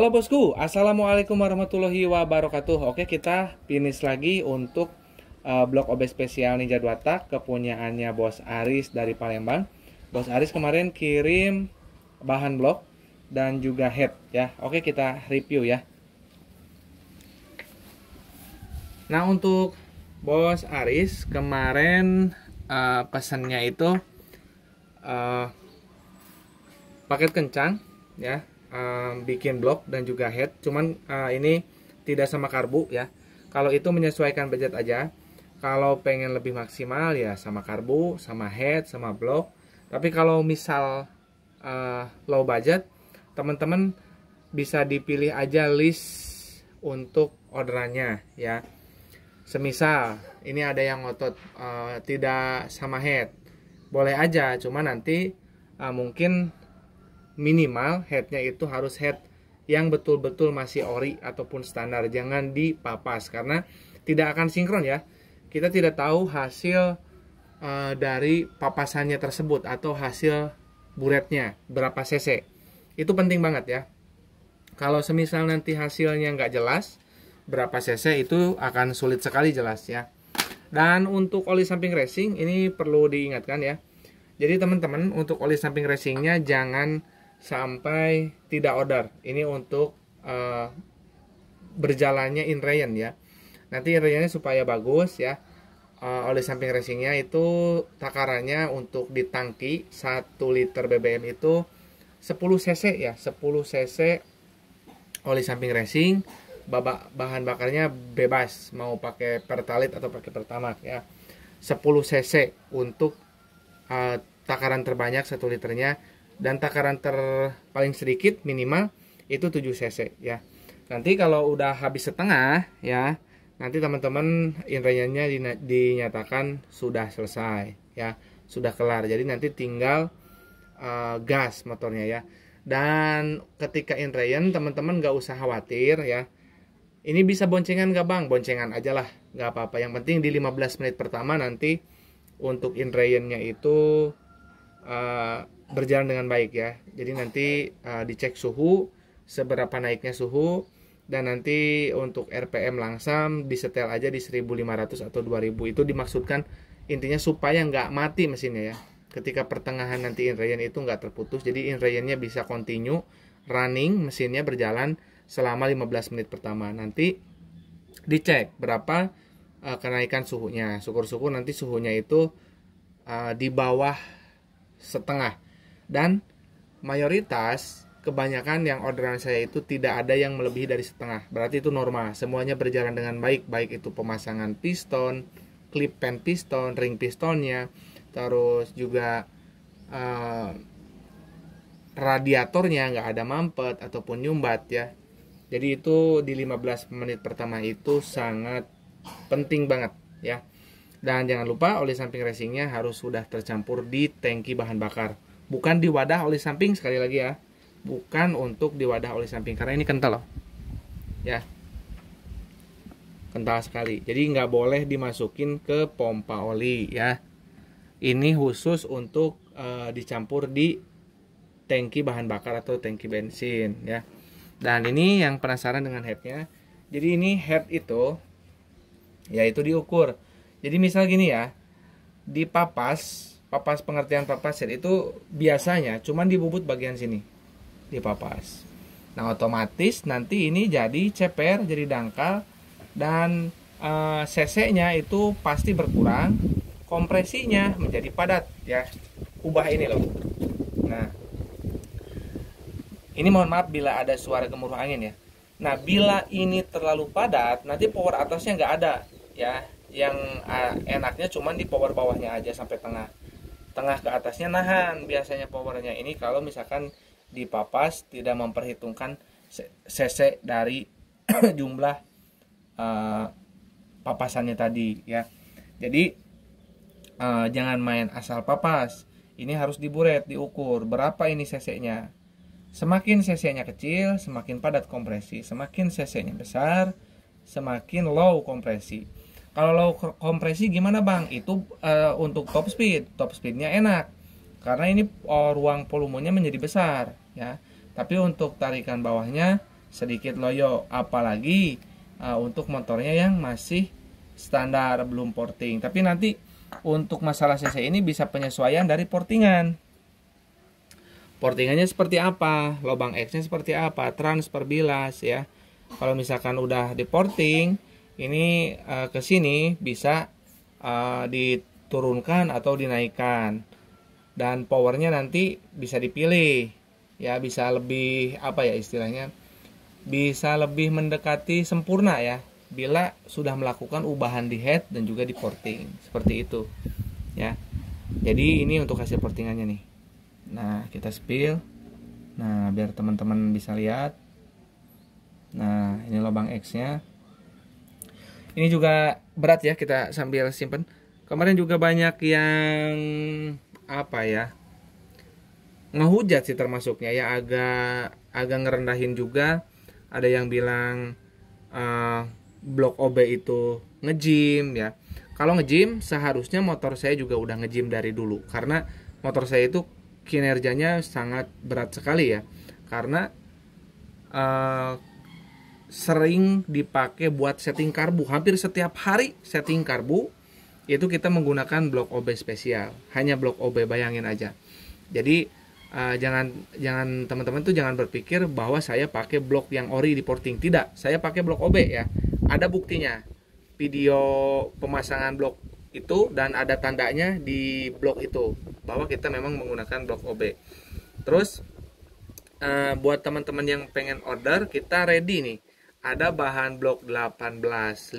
Halo bosku, assalamualaikum warahmatullahi wabarakatuh. Oke, kita finish lagi untuk blok OB spesial Ninja 2 tak kepunyaannya Bos Aris dari Palembang. Bos Aris kemarin kirim bahan blok dan juga head ya. Oke, kita review ya. Nah, untuk Bos Aris kemarin pesannya itu paket kencang ya. Bikin blok dan juga head, cuman ini tidak sama karbu ya. Kalau itu menyesuaikan budget aja. Kalau pengen lebih maksimal ya sama karbu, sama head, sama blok. Tapi kalau misal low budget, teman-teman bisa dipilih aja list untuk orderannya ya. Semisal ini ada yang ngotot tidak sama head, boleh aja, cuman nanti mungkin minimal headnya itu harus head yang betul-betul masih ori ataupun standar, jangan dipapas karena tidak akan sinkron ya. Kita tidak tahu hasil dari papasannya tersebut atau hasil buretnya berapa cc. Itu penting banget ya. Kalau semisal nanti hasilnya nggak jelas berapa cc, itu akan sulit sekali jelas ya. Dan untuk oli samping racing ini perlu diingatkan ya. Jadi teman-teman, untuk oli samping racingnya jangan sampai tidak order. Ini untuk berjalannya inrayan ya. Nanti inrayannya supaya bagus ya. Oli samping racingnya itu takarannya untuk di tangki 1 liter BBM itu 10 cc ya. 10 cc oli samping racing. Bahan bakarnya bebas, mau pakai pertalite atau pakai pertamax ya. 10 cc untuk takaran terbanyak 1 liternya. Dan takaran paling sedikit minimal itu 7 cc ya. Nanti kalau udah habis setengah ya, nanti teman-teman inrayannya dinyatakan sudah selesai ya, sudah kelar. Jadi nanti tinggal gas motornya ya. Dan ketika inrayan teman-teman nggak usah khawatir ya. Ini bisa boncengan nggak bang? Boncengan aja lah, nggak apa-apa. Yang penting di 15 menit pertama nanti untuk inrayannya itu berjalan dengan baik ya. Jadi nanti dicek suhu, seberapa naiknya suhu, dan nanti untuk RPM langsam disetel aja di 1500 atau 2000. Itu dimaksudkan intinya supaya nggak mati mesinnya ya. Ketika pertengahan nanti inrayan itu nggak terputus, jadi inrayannya bisa continue running, mesinnya berjalan selama 15 menit pertama. Nanti dicek berapa kenaikan suhunya. Syukur-syukur nanti suhunya itu di bawah setengah. Dan mayoritas kebanyakan yang orderan saya itu tidak ada yang melebihi dari setengah. Berarti itu normal. Semuanya berjalan dengan baik. Baik itu pemasangan piston, klip pen piston, ring pistonnya, terus juga radiatornya nggak ada mampet ataupun nyumbat ya. Jadi itu di 15 menit pertama itu sangat penting banget ya. Dan jangan lupa oli samping racingnya harus sudah tercampur di tangki bahan bakar. Bukan di wadah oli samping, sekali lagi ya. Bukan untuk di wadah oli samping, karena ini kental loh. Ya. Kental sekali. Jadi nggak boleh dimasukin ke pompa oli ya. Ini khusus untuk dicampur di tangki bahan bakar atau tangki bensin ya. Dan ini yang penasaran dengan headnya. Jadi ini head itu yaitu diukur. Jadi misal gini ya, di papas pengertian papas head itu biasanya cuman di bubut bagian sini, di papas. Nah otomatis nanti ini jadi ceper, jadi dangkal, dan cc-nya itu pasti berkurang, kompresinya menjadi padat ya. Ubah ini loh. Nah ini mohon maaf bila ada suara gemuruh angin ya. Nah bila ini terlalu padat, nanti power atasnya nggak ada ya. Yang enaknya cuman di power bawahnya aja sampai tengah ke atasnya nahan biasanya powernya. Ini kalau misalkan di papas tidak memperhitungkan cc dari jumlah papasannya tadi ya. Jadi jangan main asal papas. Ini harus diburet, diukur berapa ini cc-nya. Semakin cc-nya kecil, semakin padat kompresi. Semakin cc-nya besar, semakin low kompresi. Kalau low kompresi gimana bang? Itu untuk top speed. Top speednya enak karena ini ruang volumenya menjadi besar ya. Tapi untuk tarikan bawahnya sedikit loyo, apalagi untuk motornya yang masih standar belum porting. Tapi nanti untuk masalah CC ini bisa penyesuaian dari portingan. Portingannya seperti apa, lubang X-nya seperti apa, transfer bilas ya. Kalau misalkan udah di porting, ini ke sini bisa diturunkan atau dinaikkan. Dan powernya nanti bisa dipilih ya, bisa lebih apa ya istilahnya, bisa lebih mendekati sempurna ya bila sudah melakukan ubahan di head dan juga di porting seperti itu ya. Jadi ini untuk hasil portingannya nih. Nah kita spill, nah biar teman-teman bisa lihat. Nah ini lubang X nya, ini juga berat ya, kita sambil simpen. Kemarin juga banyak yang apa ya, ngehujat sih termasuknya ya, agak ngerendahin juga. Ada yang bilang blok OB itu nge-gym ya. Kalau nge-gym seharusnya motor saya juga udah nge-gym dari dulu, karena motor saya itu kinerjanya sangat berat sekali ya, karena sering dipakai buat setting karbu. Hampir setiap hari setting karbu itu kita menggunakan blok OB spesial, hanya blok OB, bayangin aja. Jadi jangan teman-teman tuh jangan berpikir bahwa saya pakai blok yang ori di porting. Tidak, saya pakai blok OB ya. Ada buktinya, video pemasangan blok itu, dan ada tandanya di blok itu bahwa kita memang menggunakan blok OB. Terus buat teman-teman yang pengen order, kita ready nih. Ada bahan blok 1855,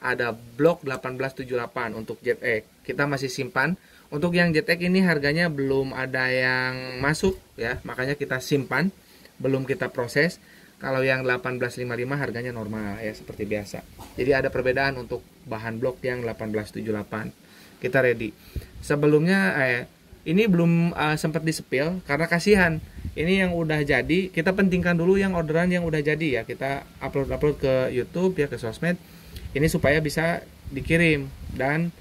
ada blok 1878 untuk ZX. Kita masih simpan. Untuk yang ZX ini harganya belum ada yang masuk ya, makanya kita simpan, belum kita proses. Kalau yang 1855 harganya normal ya, seperti biasa. Jadi ada perbedaan untuk bahan blok yang 1878. Kita ready. Sebelumnya ini belum sempat di-spill karena kasihan. Ini yang udah jadi, kita pentingkan dulu yang orderan yang udah jadi ya. Kita upload ke YouTube ya, ke sosmed. Ini supaya bisa dikirim dan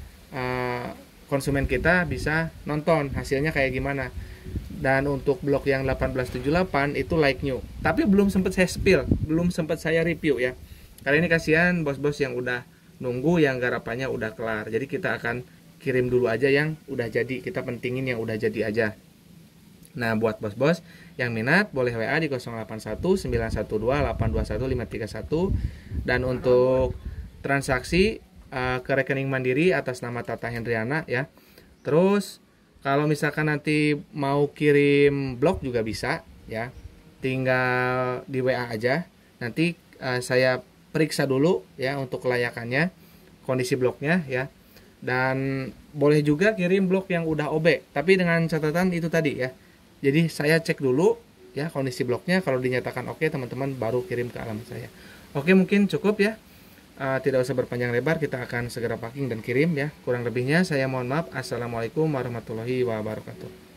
konsumen kita bisa nonton hasilnya kayak gimana. Dan untuk blok yang 1878 itu like new, tapi belum sempat saya spill, belum sempat saya review ya. Kali ini kasihan bos-bos yang udah nunggu, yang garapannya udah kelar. Jadi kita akan kirim dulu aja yang udah jadi, kita pentingin yang udah jadi aja. Nah buat bos-bos yang minat boleh WA di 081 912 821 531. Dan untuk transaksi ke rekening Mandiri atas nama Tata Hendriana ya. Terus kalau misalkan nanti mau kirim blok juga bisa ya, tinggal di WA aja. Nanti saya periksa dulu ya untuk kelayakannya, kondisi bloknya ya. Dan boleh juga kirim blok yang udah OB, tapi dengan catatan itu tadi ya. Jadi saya cek dulu ya kondisi bloknya, kalau dinyatakan oke, teman-teman baru kirim ke alamat saya. Oke, mungkin cukup ya. Tidak usah berpanjang lebar, kita akan segera packing dan kirim ya. Kurang lebihnya saya mohon maaf. Assalamualaikum warahmatullahi wabarakatuh.